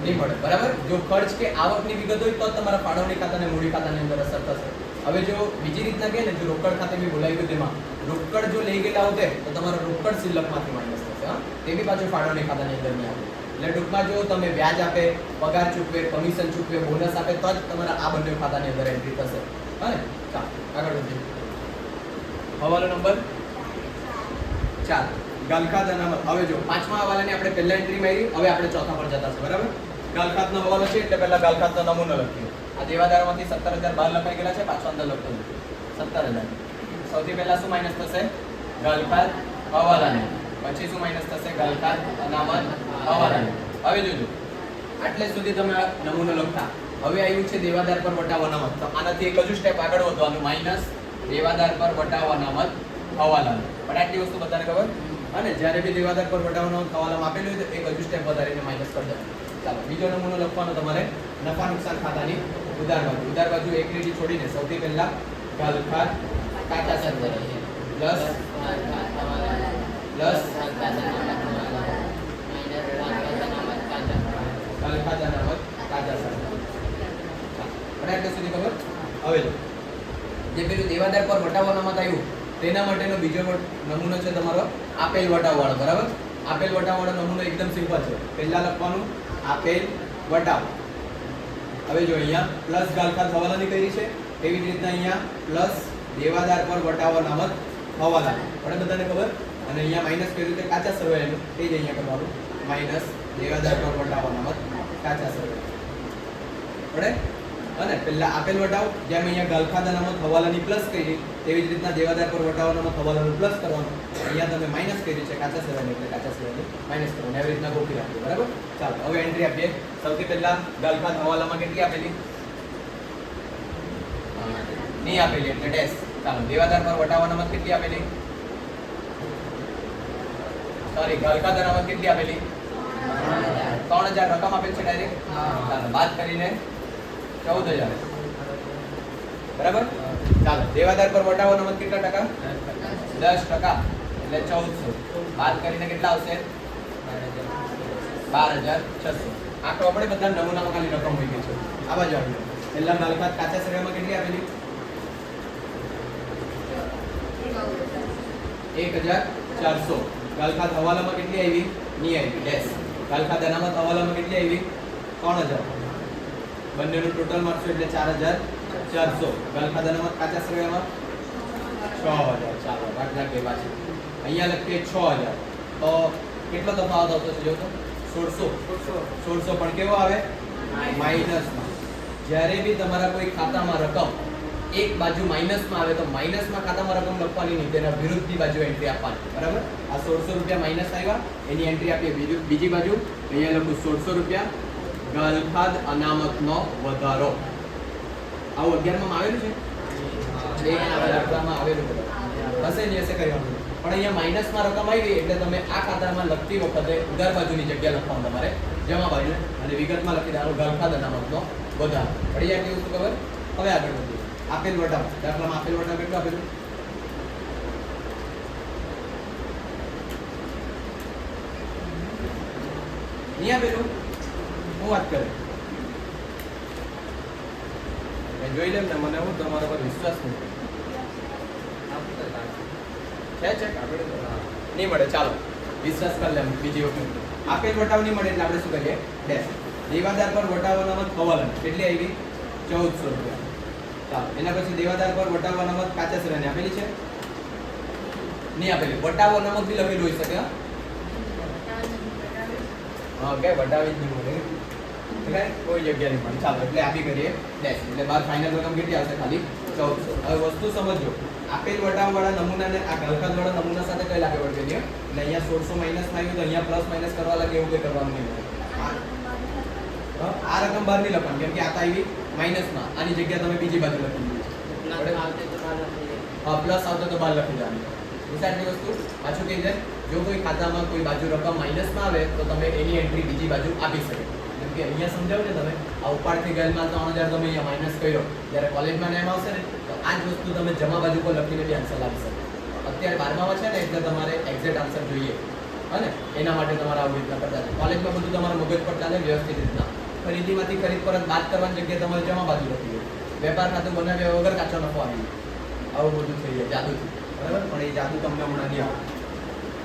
નહીં મળે, બરાબર. જો ખર્ચ કે આવકની વિગત હોય તો તમારા ફાળવણી ખાતાને મૂડી ખાતાની અંદર અસર થશે. હવે જો બીજી રીતના કહે ને, જો રોકડ ખાતે બી બોલાવી ગયું તેમાં રોકડ જો લઈ ગયેલા હોતે તો તમારા રોકડ શિલ્લકમાંથી માઈનસ થશે. હા, તે બી પાછું ફાળવણી ખાતાની અંદર નહીં આવે. એટલે ટૂંકમાં જો તમે વ્યાજ આપે, પગાર ચૂકવે, કમિશન ચૂકવે, બોનસ આપે તો જ તમારા આ બંને ખાતાની અંદર એન્ટ્રી થશે. હા ને? ચાલો આગળ વધીએ. હવાલો નંબર 4 ગાલખાત અનામત. હવે જો પાંચમા હવાલાની આપણે પહેલા એન્ટ્રી મારી, હવે આપણે ચોથા પર જતા છે, બરાબર. ગાલખાતનો હવાલો છે એટલે પહેલા ગાલખાતનો નમૂનો લખીએ. આ દેવાદારોમાંથી 17,000 બહાર લખાઈ ગયેલા છે, પાછો અંદર લખતો નથી. 17,000. સૌથી પહેલા શું માઈનસ થશે? ગાલખાત હવાલાને. પછી શું માઈનસ થશે? ગાલખાત અનામત હવાલાને. હવે જોજો આટલે સુધી તમે નમૂનો લખતા. હવે આવ્યું છે દેવાદાર પર વટાવ અનામત. તો આનાથી એક હજુ સ્ટેપ આગળ વધવાનું, માઈનસ દેવાદાર પર વટાવ અનામત હવાલાને. પણ આટલી વસ્તુ બધાને ખબર. અને જ્યારે બી દેવાદાર પર વટાવ અનામત હવાલામાં આપેલું હોય તો એક હજુ સ્ટેપ વધારીને માઈનસ કરી દેવાનું. ચાલો બીજો નમૂનો લખવાનો તમારે નફા નુકસાન ખાતાની ઉધાર બાજુ એક લીટી છોડીને સૌથી પહેલા ગાલખાત કાચા સરવર પ્લસ ગાલખાત અનામત કાચા સરવર. પણ એટલે સુધી ખબર. હવે જે પેલું દેવાદાર પર વટાવ અનામત આવ્યું તેના માટેનો બીજો નમૂનો છે તમારો આપેલ વટાવ વાળો, બરાબર. આપેલ વટાવ વાળો નમૂનો એકદમ સિમ્પલ છે. પહેલા લખવાનું આપેલ વટાવ. હવે જો અહીંયા પ્લસ ગાલખાત હવાલાની કરી છે, એવી જ રીતના અહીંયા પ્લસ દેવાદાર પર વટાવ અનામત હવાલા. પણ બધાને ખબર. અને અહીંયા માઈનસ કર્યું તે કાચા સરવૈયાનું, તે જ અહીંયા કરવાનું માઈનસ દેવાદાર પર વટાવ અનામત કાચા સરવૈયા. પડે. અને પહેલા આપેલ વટાવ જેમ અહીંયા ગાલખાત અનામત હવાલાની પ્લસ કરી, તેવી જ રીતના દેવાદાર પર વટાવ અનામત હવાલાનું પ્લસ કરવાનું. અહીંયા તમે માઈનસ કર્યું છે કાચા સરવૈયાનું એટલે કાચા સરવૈયાનું માઈનસ કરવાનું. એવી રીતના ગોખી રાખજો, બરાબર. ચાલો હવે એન્ટ્રી આપીએ. સૌથી પહેલા ગાલખાત હવાલામાં કેટલી આપેલી? નહીં આપેલી એટલે ડેશ. ચાલો દેવાદાર પર વટાવ અનામત કેટલી આપેલી? સોરી, ગાલખાત અનામત કેટલી આપેલી? 3,000 રકમ આપેલ છે ડાયરેક્ટ. ચાલો બાદ કરીને 14,000. બરાબર. ચાલો દેવાદાર પર વટાવો નમત કેટલા ટકા? 10%. એટલે 1400 બાદ કરીને કેટલા આવશે? 12600. આખો આપણે બધા નમૂનામાં ખાલી રકમ મૂકી છે. આ બાજુ આવી પહેલા માલખાત કાચા શ્રેણીમાં કેટલી આપેલી? 1400. ગાલખાત હવાલામાં કેટલી આવી? ની આવી ડેશ. ગાલખાત અનામત હવાલામાં કેટલી આવી? 3000. બંનેનું ટોટલ મારશો એટલે 4400. ગાલખાત અનામત કાચા શ્રેણીમાં 6000. ચાલો દાખલા કે પાછી અહીંયા લખીએ 6000. તો કેટલો તફાવત આવતો છે જો તો 1600 પણ કેવો આવે? માઈનસમાં. જ્યારે બી તમારા કોઈ ખાતામાં રકમ એક બાજુ માઈનસમાં આવે તો માઈનસમાં ખાતામાં રકમ લખવાની નહીં, તેના વિરુદ્ધની બાજુ એન્ટ્રી આપવાની. બરાબર. આ 1600 રૂપિયા માઈનસ આવ્યા એની એન્ટ્રી આપીએ બીજી બાજુ. અહીંયા લખું 1600 રૂપિયા ગાલખાત અનામતનો વધારો. આવું 11 માં આવેલું છે? દાખલામાં આવેલું છે. હશે ને હશે કરવાનું. પણ અહીંયા માઈનસમાં રકમ આવી એટલે તમે આ ખાતામાં લખતી વખતે ઉધાર બાજુની જગ્યા લખવાનું તમારે જમા બાજુ અને વિગતમાં લખી દેવાનું ગાલખાત અનામતનો વધારો. પડી જાય કેવું ખબર? હવે આગળ વધીએ. આપેલ વટાવ દાખલામાં આપેલ વટાવ કેટલું આપેલું? નહીં આપેલું? હું વાત કરે જોઈ લેમ ને મને હું તમારા પર વિશ્વાસ નહીં નહીં મળે. ચાલો વિશ્વાસ કરી લેમ બીજી વખત. આપેલ વટાવ નહીં મળે એટલે આપણે શું કરીએ? ડેશ. દેવાદાર પર વટાવ અનામત હવાલા કેટલી આવી? 1400 રૂપિયા. ચાલો એના પછી દેવાદાર પર વટાવ અનામત કાચા શ્રેણી આપેલી છે? નહીં આપેલી. વટાવ અનામત બી લખેલું હોઈ શકે. હા કે વટાવી જ નહીં મળે કોઈ જગ્યા નહીં પણ. ચાલો એટલે આ બી કરીએ ડેશ. એટલે બાર ફાઇનલ રકમ કેટલી આવશે? ખાલી 1400. હવે વસ્તુ સમજો. આપેલ વટાવ વાળા નમૂનાને આ ગાલખાત વાળા નમૂના સાથે કઈ લાગે વળગે? એટલે અહીંયા 1600 માઈનસ માં આવ્યું તો અહીંયા પ્લસ માઈનસ કરવા લાગે એવું કઈ કરવાનું નહીં. આ રકમ બહાર નહીં લખવાની કેમ કે આ તો આવી માઈનસમાં. આની જગ્યા તમે બીજી બાજુ લખી દીધી. હા પ્લસ આવતો તો બહાર લખી દેવાની. વિચારની વસ્તુ પાછું કહી જાય જો કોઈ ખાતામાં કોઈ બાજુ રકમ માઈનસમાં આવે તો તમે એની એન્ટ્રી બીજી બાજુ આપી શકો. જેમ કે અહીંયા સમજાવું ને તમે આ ઉપાડથી ગયેલમાં 3000 તમે અહીંયા માઇનસ કર્યો જ્યારે કોલેજમાં એમ આવશે ને તો આ જ વસ્તુ તમે જમા બાજુ પર લખીને બી આન્સર લાવી શકો. અત્યારે 12માં છે ને એટલે તમારે એક્ઝેક્ટ આન્સર જોઈએ અને એના માટે તમારે આવી રીતના કરતા છે. કોલેજમાં બધું તમારા મગજ પર ચાલે વ્યવસ્થિત રીતના. ખરીદીમાંથી ખરીદ પરત બાદ કરવાની જગ્યાએ તમારે જમા બાજુ લખી દો. વેપાર ખાતું બનાવ્યા વગર કાચો નફો આવી આવું બધું થઈ જાય જાદુથી. બરાબર. પણ એ જાદુ તમને હમણાં નહીં આવે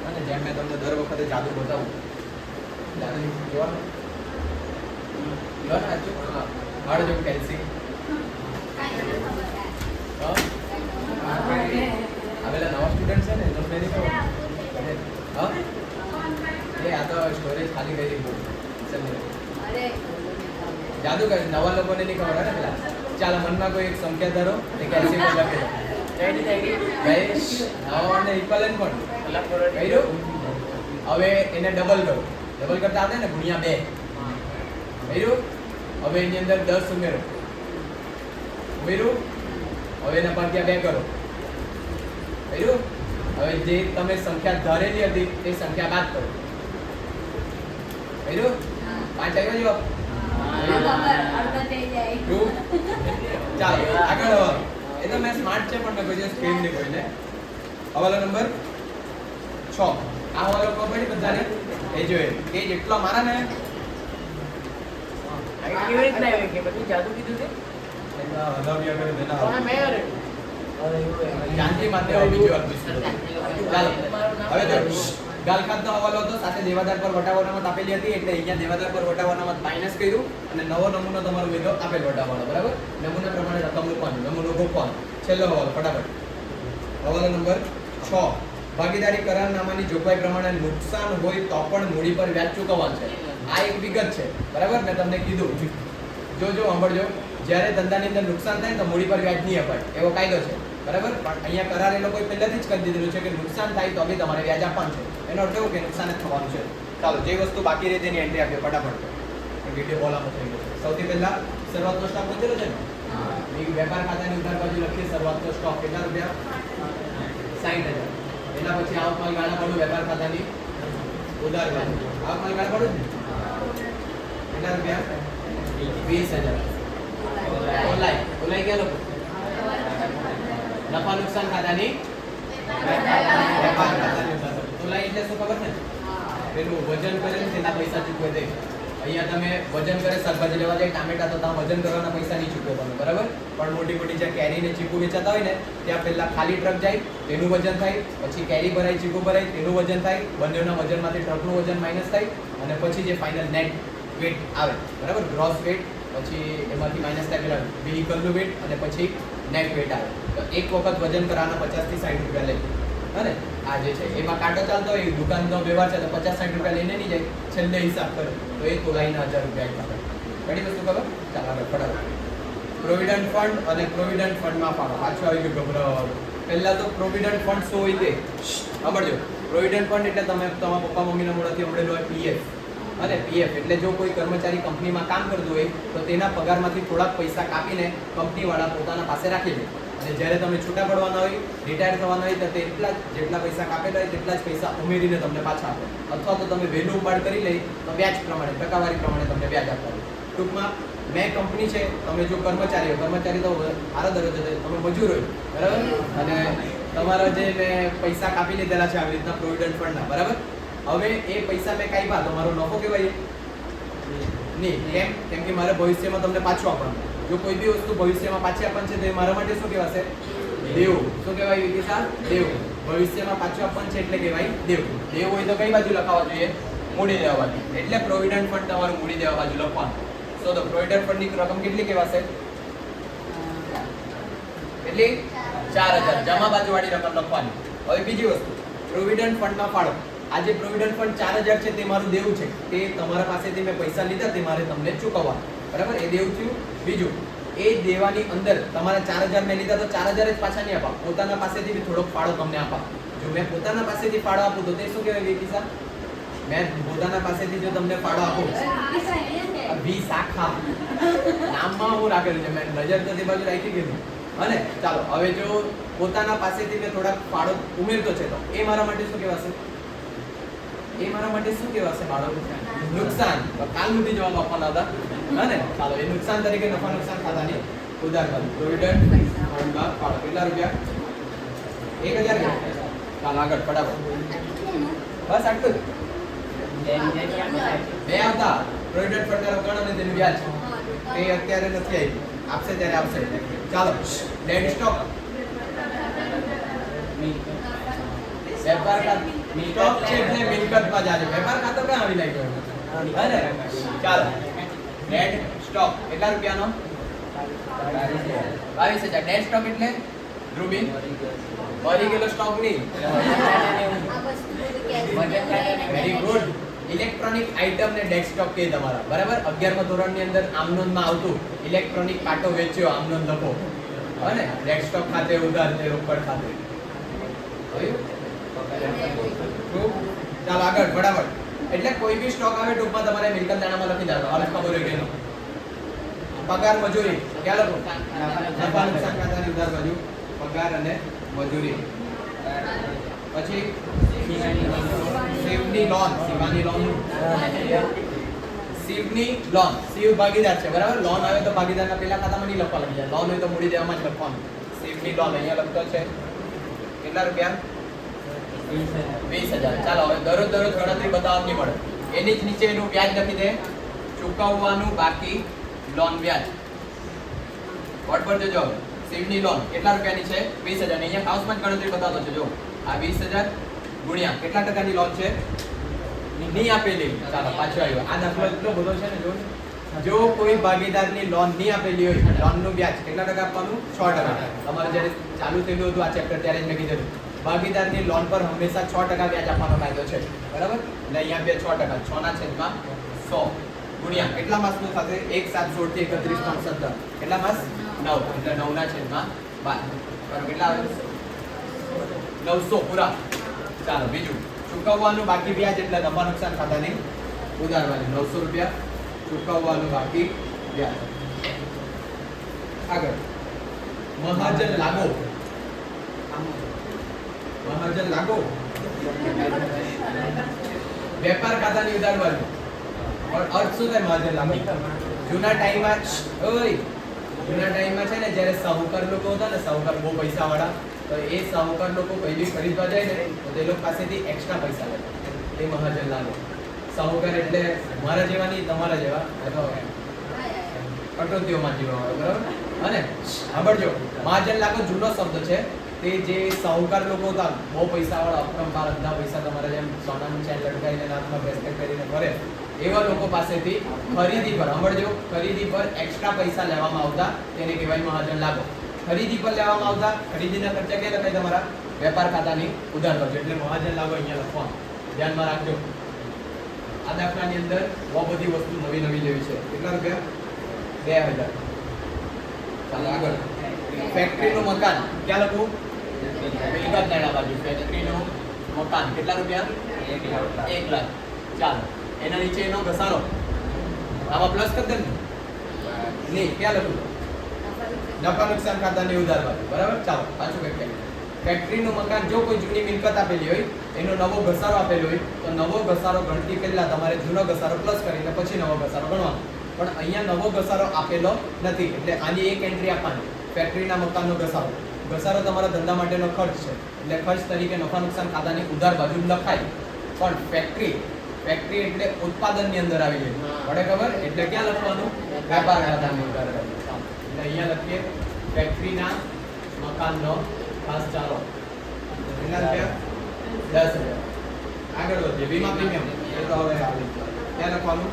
અને જેમ મેં તમને દર વખતે જાદુ બતાવું જાદુ જોવાનું હાડ જો કેલ્સી આવેલા નવા સ્ટુડન્ટ છે ને તમને નહીં ખબર. હા એ આ તો સ્ટોરેજ ખાલી કરી જાદુ કરે નવા લોકોને નહીં ખબર ને પેલા. ચાલો મનમાં કોઈ એક સંખ્યા ધરો એ કેલ્સી પર લખી દો. નવા ઇક્વલન્ટ પણ કર્યું. હવે એને ડબલ કરો. ડબલ કરતા આવડે ને ગુણ્યા 2 કર્યું. હવે એની અંદર 10 ઉમેરો. ઉમેર્યું. હવે એના ભાગ્યા 2 કરો. કર્યું. હવે જે તમે સંખ્યા ધારેલી હતી તે સંખ્યા બાદ કરો. કર્યું. 5 આવ્યો જવાબ. ચાલો આગળ. એ તો મેં સ્માર્ટ છે પણ મેં કોઈ સ્ક્રીન નહીં કોઈને. હવાલો નંબર 6. આ હવાલો ખબર પડી બધાને? એ જોઈએ કે જેટલો મારા ને કેવી રીતના આવે કે બધું જાદુ કીધું છે? હલાવ્યા કરે દેના જાનજી માટે બીજી વાત પૂછું. ચાલો હવે તો ગાલખાતનો હવાલો હતો સાથે દેવાદાર પર વટાવ અનામત આપેલી હતી એટલે અહીંયા દેવાદાર પર વટાવ અનામત માઈનસ કર્યું અને નવો નમૂનો તમારો લીધો આપેલ વટાવવાનો. બરાબર. નમૂના પ્રમાણે રકમ મૂકવાનું નમૂનો ગોખવાનો. છેલ્લો હવાલો ફટાફટ. હવાલો નંબર 6. ભાગીદારી કરારનામાની જોગવાઈ પ્રમાણે નુકસાન હોય તો પણ મૂડી પર વ્યાજ ચૂકવવાનું છે. આ એક વિગત છે. બરાબર. મેં તમને કીધું જો સાંભળજો. જ્યારે ધંધાની અંદર નુકસાન થાય તો મૂડી પર વ્યાજ નહીં અપાય એવો કાયદો છે. બરાબર. પણ અહીંયા કરાર એ લોકોએ પહેલાથી જ કરી દીધેલું છે કે નુકસાન થાય તો બી તમારે વ્યાજ આપવાનું છે. એનો અર્થ એવું કે નુકસાન જ થવાનું છે. ચાલો જે વસ્તુ બાકી રહે તેની એન્ટ્રી આપીએ ફટાફટ. વિડીયો બોલામાં થઈ ગયો. સૌથી પહેલા શરૂઆતનો સ્ટોક વધેલો છે ને વેપાર ખાતાની ઉધાર બાજુ લખીએ શરૂઆતનો સ્ટોક કેટલા રૂપિયા? 60,000. એના પછી આવક માલ ગાળા પડું વેપાર ખાતાની ઉધાર બાજુ આવક માલ ગાળા પડું કેટલા રૂપિયા? 20,000. ઓલાઈ ગયા લોકો નફા નુકસાન ખાતાની વેપાર ખાતાની ઉધાર. તોલાઈ એટલે શું ખબર ને? પેલું વજન કરે ને તેના પૈસા ચૂકવે તે. અહીંયા તમે વજન કરે શાકભાજી લેવા જાય ટામેટા, તો ત્યાં વજન કરવાના પૈસા નહીં ચૂકવે તમે, બરાબર? પણ મોટી મોટી જ્યાં કેરી ને ચીકુ વેચાતા હોય ને ત્યાં પહેલા ખાલી ટ્રક જાય તેનું વજન થાય, પછી કેરી ભરાય ચીકુ ભરાય તેનું વજન થાય, બંનેના વજનમાંથી ટ્રકનું વજન માઇનસ થાય અને પછી જે ફાઇનલ નેટ વેટ આવે, બરાબર? ગ્રોસ વેટ, પછી એમાંથી માઇનસ થાય પેલા વ્હીકલનું વેટ અને પછી નેટ વેટ આવે. તો એક વખત વજન કરવાના 50 થી 60 રૂપિયા લે. અને આ જે છે એમાં કાંટો ચાલતો હોય, દુકાનનો વ્યવહાર છે તો 50-60 રૂપિયા લઈને નહીં જાય, છેલ્લે હિસાબ કરે તો એ તોલાઈના 1000 રૂપિયા આવે. ઘણી વસ્તુ ખબર? ચાલ આગળ ફટાફટ. પ્રોવિડન્ટ ફંડ અને પ્રોવિડન્ટ ફંડમાં ફાળો. પાછું આવી ગયું ગભરાવાનું. પહેલા તો પ્રોવિડન્ટ ફંડ શું હોય તે સાંભળજો. પ્રોવિડન્ટ ફંડ એટલે તમે તમારા પપ્પા મમ્મીના મોઢાથી સાંભળેલું હોય પીએફ. અને પીએફ એટલે જો કોઈ કર્મચારી કંપનીમાં કામ કરતું હોય તો તેના પગારમાંથી થોડાક પૈસા કાપીને કંપનીવાળા પોતાના પાસે રાખી લે. અને જ્યારે તમે છૂટા પડવાના હોય, રિટાયર થવાના હોય તો તેટલા જ જેટલા પૈસા કાપેલા હોય તેટલા જ પૈસા ઉમેરીને તમને પાછા આપે. અથવા તો તમે વહેલું ઉપાડ કરી લઈ તો વ્યાજ પ્રમાણે, ટકાવારી પ્રમાણે તમને વ્યાજ આપતા હોય. ટૂંકમાં મેં કંપની છે, તમે જો કર્મચારી હોય, કર્મચારી તો સારા દરજ્જો છે, તમે મજૂર હોય, બરાબર? અને તમારા જે મેં પૈસા કાપી લીધેલા છે આવી રીતના પ્રોવિડન્ટ ફંડના, બરાબર? હવે એ પૈસા મેં કાપ્યા તો મારો નફો કહેવાય નહીં. કેમ કે મારે ભવિષ્યમાં તમને પાછું આપવાનું. જો કોઈ બી વસ્તુ ભવિષ્યમાં પાછી આપવાની છે તો એ મારા માટે શું કહેવાશે? દેવું. શું કહેવાય વિકિસા? દેવું. ભવિષ્યમાં પાછું આપવાનું છે એટલે કહેવાય દેવું. દેવું હોય તો કઈ બાજુ લખાવવા જોઈએ? મૂડી દેવા બાજુ. એટલે પ્રોવિડન્ટ ફંડ તમારું મૂડી દેવા બાજુ લખવાનું. સો તો પ્રોવિડન્ટ ફંડની રકમ કેટલી કહેવાશે? એટલી 4000. જમા બાજુ વાળી રકમ લખવાની. હવે બીજી વસ્તુ, પ્રોવિડન્ટ ફંડમાં ફાળો. આ જે પ્રોવિડન્ટ ફંડ 4000 છે તે મારું દેવું છે. તે તમારા પાસેથી મેં પૈસા લીધા તે મારે તમને ચૂકવવા, બરાબર? એ દેવું થયું. બીજું, એ દેવાની અંદર તમારા 4000 મેં લીધા તો 4000 જ પાછા નહીં આપા, પોતાના પાસેથી બી થોડોક ફાળો તમને આપા. જો મેં પોતાના પાસેથી ફાળો આપું તો તે શું કહેવાય વિકિસા? મેં પોતાના પાસેથી જો તમને ફાળો આપું, વિશાખા નામમાં હું રાખેલું છે, મેં નજર તો તે બાજુ રાખી ગયેલું. અને ચાલો હવે જો પોતાના પાસેથી મેં થોડાક ફાળો ઉમેરતો છે તો એ મારા માટે શું કહેવાશે? એ મારા માટે શું કહેવાશે બાળકો? નુકસાન. કાલ સુધી જવાબ આપવાના હતા. હા ને? ચાલો એ નુકસાન તરીકે નફા નુકસાન ખાતાની ઉધાર બાજુ. પ્રોવિડન્ટ ફંડમાં ફાળો. કેટલા રૂપિયા? 1000. ચાલો આગળ ફટાફટ. બસ આટલું જ. બે આવતા પ્રોવિડન્ટ ફંડના રોકાણ અને તેનું વ્યાજ એ અત્યારે નથી આવી, આપશે ત્યારે આપશે. ચાલો ડેડ સ્ટોક. વેપાર ખાતું સ્ટોક છે એટલે મિલકતમાં જાજે. વેપાર ખાતો ક્યાં આવી લાગ્યો? હે ને? ચાલો ડેડ સ્ટોક કેટલા રૂપિયાનો? 22000. ડેડ સ્ટોક એટલે ધ્રુવીન મરી ગયેલો સ્ટોક નહીં. Very good. ઇલેક્ટ્રોનિક આઇટમ ને ડેડ સ્ટોક કે તમારા, બરાબર? 11મા ધોરણની અંદર આમનોંધમાં આવતું ઇલેક્ટ્રોનિક કાંટો વેચ્યો આમનોંધ લખો. અને ડેડ સ્ટોક ખાતે ઉધાર છે રોકડ ખાતે. ચાલો આગળ ફટાફટ. એટલે કોઈ બી સ્ટોક આવે ટૂંકમાં તમારે મિલકત દાણામાં લખી દેવાનો. હવે ખબર હોય કે ન. પગાર મજૂરી ક્યાં લખો? નફા નુકસાન ખાતાની ઉધાર બાજુ પગાર અને મજૂરી. પછી શિવની લોન. શિવાની લોન. શિવની લોન. શિવ ભાગીદાર છે, બરાબર? લોન આવે તો ભાગીદારના પેલા ખાતામાં નહીં લખવા લાગી જાય. લોન હોય તો મૂડી દેવામાં જ લખવાનું. શિવની લોન અહીંયા લખતો છે. કેટલા રૂપિયા? 20000. ચાલો હવે દરરોજ ગણતરી બતાવવા નહીં મળે. એની જ નીચે એનું વ્યાજ લખી દે. ચૂકવવાનું બાકી લોન વ્યાજ. વોટ પર જોજો. શિવની લોન કેટલા રૂપિયાની છે? 20000. અહીંયા કાઉન્સમાં જ ગણતરી બતાવતો છે. જો આ 20000 ગુણ્યા કેટલા ટકાની લોન છે? નહીં આપેલી. ચાલો પાછો આવ્યો. આ દાખલો એટલો બધો છે ને. જો કોઈ ભાગીદારની લોન નહીં આપેલી હોય, લોનનું વ્યાજ કેટલા ટકા આપવાનું? 6%. તમારે જ્યારે ચાલુ થયેલું હતું આ ચેપ્ટર ત્યારે જ મેં કીધું ભાગીદારની લોન પર હંમેશા 6% વ્યાજ આપવાનો કાયદો છે, બરાબર? એટલે અહીંયા બે 6%. 6/100 ગુણ્યા કેટલા માસનું થશે? 1/7/16 થી 31/17. કેટલા માસ? 9. એટલે 9/12. બરાબર? કેટલા આવે? 900 પૂરા. ચાલો બીજું, ચૂકવવાનું બાકી વ્યાજ એટલે નફા નુકસાન ખાતાની ઉધાર બાજુ 900 રૂપિયા ચૂકવવાનું બાકી વ્યાજ. આગળ મહાજન લાગો. મહાજન લાગો વેપાર ખાતાની ઉધાર બાજુ. અર્થ શું થાય મહાજન લાગો? જૂના ટાઈમમાં ઓય જૂના ટાઈમમાં છે ને જ્યારે સાહુકાર લોકો હતા ને, સાહુકાર બહુ પૈસાવાળા, તો એ સાહુકાર લોકો કંઈ બી ખરીદવા જાય ને તો તે લોકો પાસેથી એક્સ્ટ્રા પૈસા લે. એ મહાજન લાગે. સાહુકાર એટલે મારા જેવા નહીં, તમારા જેવા. એ તો કટોતીઓમાં જીવવા હોય, બરાબર? અને સાંભળજો, મહાજન લાગો જૂનો શબ્દ છે. તે જે સાહુકાર લોકો હતા, બહુ પૈસાવાળા, અપરંપાર અંધા પૈસા, તમારા જેમ સોનાની ચેન લટકાવીને નાકમાં બ્રેસલેટ પહેરીને ફરે, એવા લોકો પાસેથી ખરીદી પર, સાંભળજો, ખરીદી પર એક્સ્ટ્રા પૈસા લેવામાં આવતા, તેને કહેવાય મહાજન લાગો. ખરીદી પર લેવામાં આવતા, ખરીદીના ખર્ચા ક્યાં લખાય? તમારા વેપાર ખાતાની ઉધાર બાજુ. એટલે મહાજન લાગો અહીંયા લખવાનું, ધ્યાનમાં રાખજો. આ દાખલાની અંદર બહુ બધી વસ્તુ નવી નવી જેવી છે. કેટલા રૂપિયા? 2000. ચાલો આગળ. ફેક્ટરીનું મકાન ક્યાં લખું? મિલકત નાણા બાજુ. ફેક્ટરીનું મકાન કેટલા રૂપિયા? 1 લાખ. ચાલો, એના નીચે એનો ઘસારો, આમાં પ્લસ કરી દે ને. નહીં, ક્યાં લખું? નફા નુકસાન ખાતાની ઉધાર બાજુ, બરાબર? ચાલો પાછું કંઈક. ફેક્ટરીનું મકાન, જો કોઈ જૂની મિલકત આપેલી હોય, એનો નવો ઘસારો આપેલો હોય, તો નવો ઘસારો ગણતી પહેલા તમારે જૂનો ઘસારો પ્લસ કરીને પછી નવો ઘસારો ગણવાનો. પણ અહીંયા નવો ઘસારો આપેલો નથી, એટલે આની એક એન્ટ્રી આપવાની. ફેક્ટરીના મકાનનો ઘસારો. ઘસારો તમારા ધંધા માટેનો ખર્ચ છે, એટલે ખર્ચ તરીકે નફા નુકસાન ખાતાની ઉધાર બાજુ લખાય. પણ ફેક્ટરી એટલે ઉત્પાદનની અંદર આવી જાય, પડે ખબર? એટલે ક્યાં લખવાનું? વેપાર ખાતાની ઉધાર બાજુ. એટલે અહીંયા લખીએ ફેક્ટરીના મકાનનો ખાસ ચાલો. કેટલા રૂપિયા? 10,000. આગળ વધીએ. વીમા પ્રીમિયમ એ તો હવે આવી ગયું. ક્યાં લખવાનું?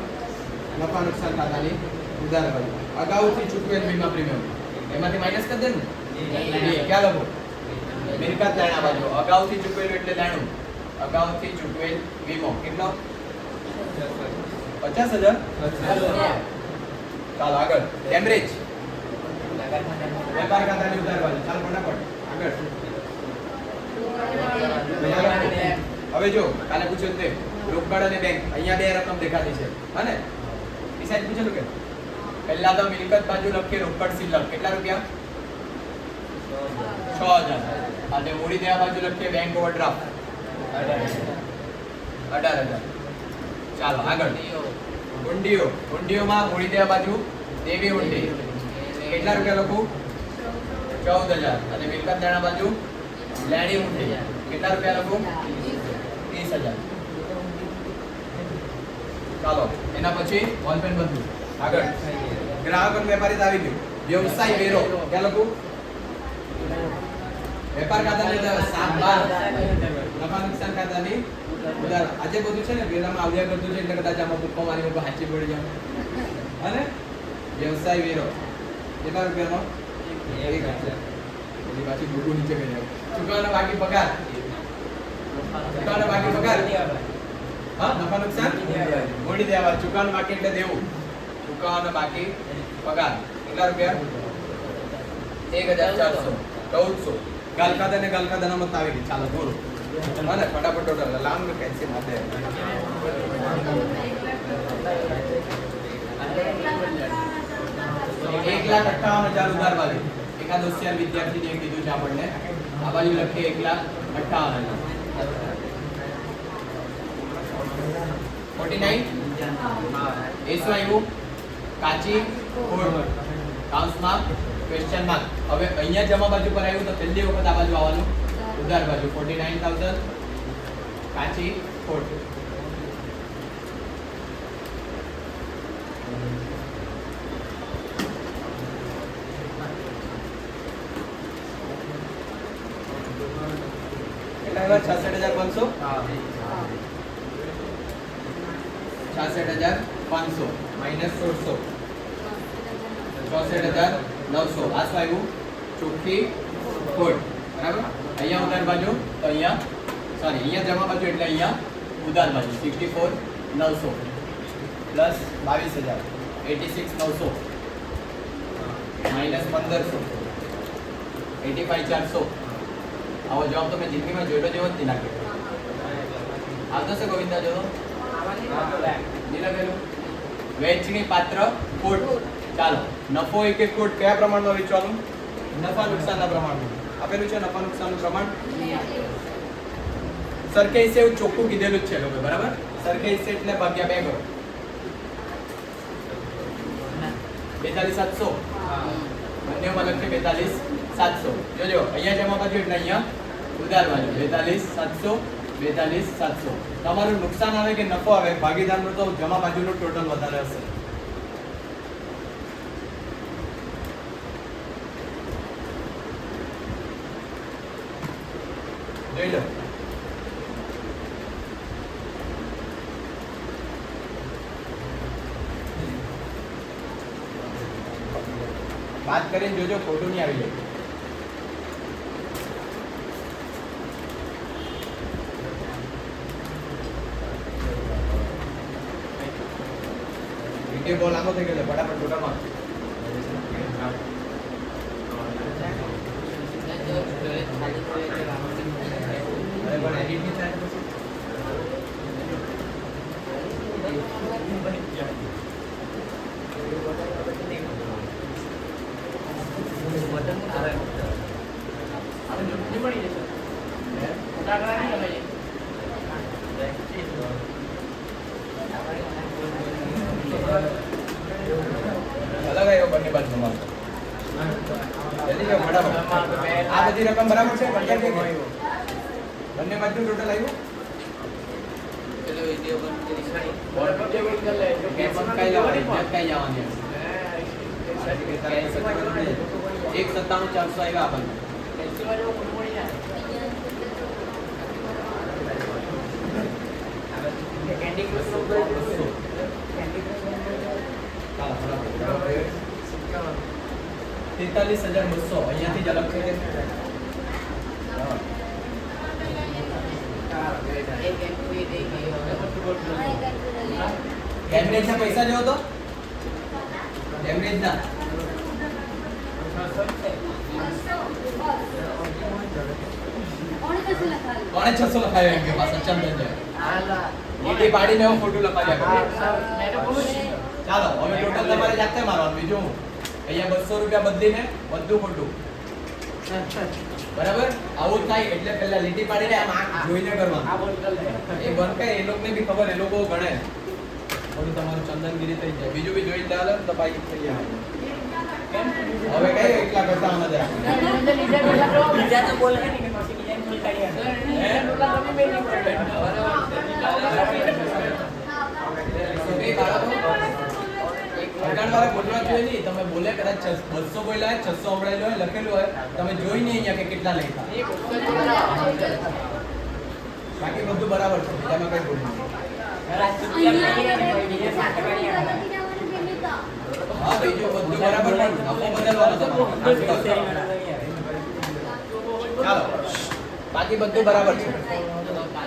નફા નુકસાન ખાતાની ઉધાર બાજુ. અગાઉથી ચૂકવેલ વીમા પ્રીમિયમ, એમાંથી માઇનસ કરી દે ને. ક્યાં લખો? મિલકત લેણા બાજુ. અગાઉથી ચૂકવેલું એટલે લેણું. અગાઉથી ચૂકવેલ વીમો કેટલો? 50,000. ચાલો આગળ. એવરેજ વેપાર ખાતાની ઉધાર બાજુ. ચાલ ફટાફટ આગળ. હવે જો કાલે પૂછ્યું તે રોકડ અને બેંક, અહીંયા બે રકમ દેખાતી છે, હને? એ સાઈડ પૂછેલું કે પહેલા તો મિલકત બાજુ લખીએ રોકડ શિલ્લક કેટલા રૂપિયા? 6,000. અને મૂડી દેવા બાજુ લખીએ બેંક ઓવરડ્રાફ્ટ 18,000. ચાલો આગળ. હુંડીઓમાં મૂડી દેવા બાજુ દેવી હુંડી કેટલા રૂપિયા લખું? 14,000. અને મિલકત દેણા બાજુ લેણી હુંડી કેટલા રૂપિયા લખું? 30,000. ચાલો એના પછી બોલપેન બધું આગળ. ગ્રાહક અને વેપારી આવી ગયું. વ્યવસાય વેરો ક્યાં લખું? વેપાર ખાતાની ઉધાર 7/12. નફા નુકસાન ખાતાની ઉધાર. આજે બધું છે ને વેરામાં આવ્યા કરતું છે, એટલે કદાચ આમાં પુક્કો મારી ઉપર હાચી પડી જાવ. અને વ્યવસાય વેરો કેટલા રૂપિયાનો? 1,000. એની પાછી ગુગુ નીચે ગઈ જાય. ચૂકવવાના બાકી પગાર. ચૂકવવાના બાકી પગાર. હા, નફા નુકસાન મૂડી દેવા. ચૂકવવાના બાકી એટલે દેવું. ચૂકવવાના બાકી પગાર કેટલા રૂપિયા? 1,400. 1,400. ગાલ ખાતા ને ગાલ ખાતાના મત આવી ગઈ. ચાલો બોલો. અને ફટાફટ ટોટલ લાંબ કેન્સલ આપે. 1,58,000 ઉધાર બાજુ. એકાદ હોશિયાર વિદ્યાર્થીને કીધું છે આપણને. આ બાજુ લખીએ 1,58,000. 49. એ શું આવ્યું? કાચી ખોડ. કાઉન્સમાં ક્વેશ્ચન માર્ક. હવે અહીંયા જમા બાજુ પર આવ્યું તો પહેલી વખત આ બાજુ આવવાનું ઉધાર બાજુ. 49,000 કાચી ખોડ. કેટલા આવ્યા? 66,500. 66,500 માઇનસ 1600. 64,900. આ શું આવ્યું? ચોખ્ખી ખોટ. બરાબર? અહીંયા ઉધાર બાજુ તો અહીંયા સોરી અહીંયા જમા બાજુ એટલે અહીંયા ઉધાર બાજુ 64,900 પ્લસ 22,000 86,900 માઇનસ 1,500 85,400. આવો જવાબ તમે જિંદગીમાં જોયેલો જેવો જ નહીં નાખ્યો. આવતો છે ગોવિંદા જોડો? વહેંચણી પાત્ર ખોટ. ચાલો નફો એક એક ખોટ કયા પ્રમાણમાં વેચવાનું? નફા નુકસાનના પ્રમાણમાં આપેલું છે. નફા નુકસાનનું પ્રમાણ સરખે હિસ્સે એવું ચોખ્ખું કીધેલું જ છે લોકો. બરાબર? સરખે હિસ્સે એટલે ભાગ્યા 2 કરો. 42,700 બંનેમાં લખશે 42 700. જોજો અહીંયા જમા બાજુ એટલે અહીંયા ઉધાર બાજુ 42 700 42 700. તમારું નુકસાન આવે કે નફો આવે, ભાગીદારનું તો જમા બાજુનું ટોટલ વધારે હશે. જોઈ લો. વાત કરીને જોજો ખોટું નહીં આવી જાય. વિડીયો બહુ લાંબો થઈ ગયો છે, ફટાફટ ટોટલમાં અરે પણ એડિટ નહીં થાય તો પછી અલગ આવ્યો બંને બાજુ તમારો. જલ્દી જાઓ ફટાફટ. આ બધી રકમ બરાબર છે? પંચાયત કે નહીં? બંને બાજુ ટોટલ આવ્યું? એક 97 400 આવ્યા આપણને. તેતાલીસ 43,200 અહીંયાથી જ અલગ છે. કેમ્બ્રિજ ના પૈસા જેવો તો કેમ્બ્રિજ ના કોણે 600 લખાયો એમ કે પાછા ચંદન જાય નીતિ પાડીને હું ખોટું લખાવ્યા. ચાલો હવે ટોટલ તમારે જાતે મારવાનું. બીજું હું અહીંયા 200 રૂપિયા બદલીને બધું ખોટું. બરાબર આવું થાય એટલે પહેલા લીટી પાડીને આમ આંખ જોઈને કરવાનું. એ બંધ કરે એ લોકોને બી ખબર, એ લોકો ગણે થોડું તમારું ચંદનગીરી થઈ જાય. બીજું બી જોઈ લે તો બાઈક થઈ જાય. હવે કઈ એકલા કરતા આમાં વાળા બોલવા જોઈએ નહીં. તમે બોલે કદાચ 200 બોલ્યા હોય, 600 સંભળાયેલું હોય, લખેલું હોય, તમે જોઈ નહીં અહીંયા કે કેટલા લખ્યા. બાકી બધું બરાબર છે, બીજામાં કઈ ભૂલ નહીં. હા બીજું બધું બરાબર પણ નફો બદલવાનો તમારે. ચાલો બાકી બધું બરાબર છે.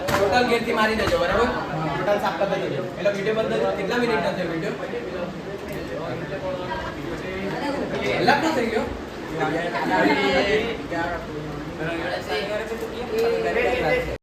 ટોટલ ગેરથી મારી દેજો. બરાબર ટોટલ સાફ કરી દેજો. એટલે વિડીયો બંધ કેટલા મિનિટનો છે વિડીયો? કલાક નો થઈ ગયો.